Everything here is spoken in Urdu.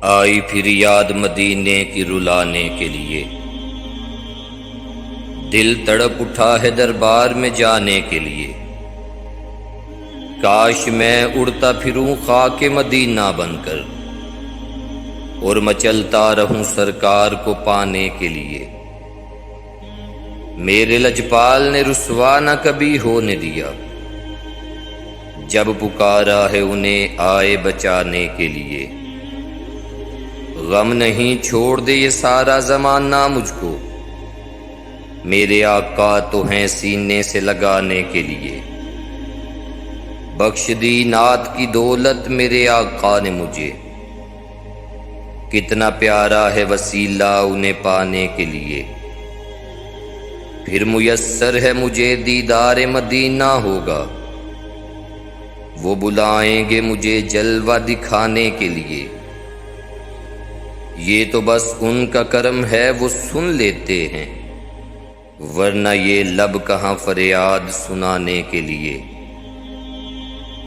آئی پھر یاد مدینے کی رلانے کے لیے، دل تڑپ اٹھا ہے دربار میں جانے کے لیے۔ کاش میں اڑتا پھروں خاک مدینہ بن کر، اور مچلتا رہوں سرکار کو پانے کے لیے۔ میرے لجپال نے رسوا نہ کبھی ہونے دیا، جب پکارا ہے انہیں آئے بچانے کے لیے۔ غم نہیں چھوڑ دے یہ سارا زمانہ مجھ کو، میرے آقا تو ہیں سینے سے لگانے کے لیے۔ بخش دی نعت کی دولت میرے آقا نے مجھے، کتنا پیارا ہے وسیلہ انہیں پانے کے لیے۔ پھر میسر ہے مجھے دیدار مدینہ ہوگا، وہ بلائیں گے مجھے جلوہ دکھانے کے لیے۔ یہ تو بس ان کا کرم ہے وہ سن لیتے ہیں، ورنہ یہ لب کہاں فریاد سنانے کے لیے۔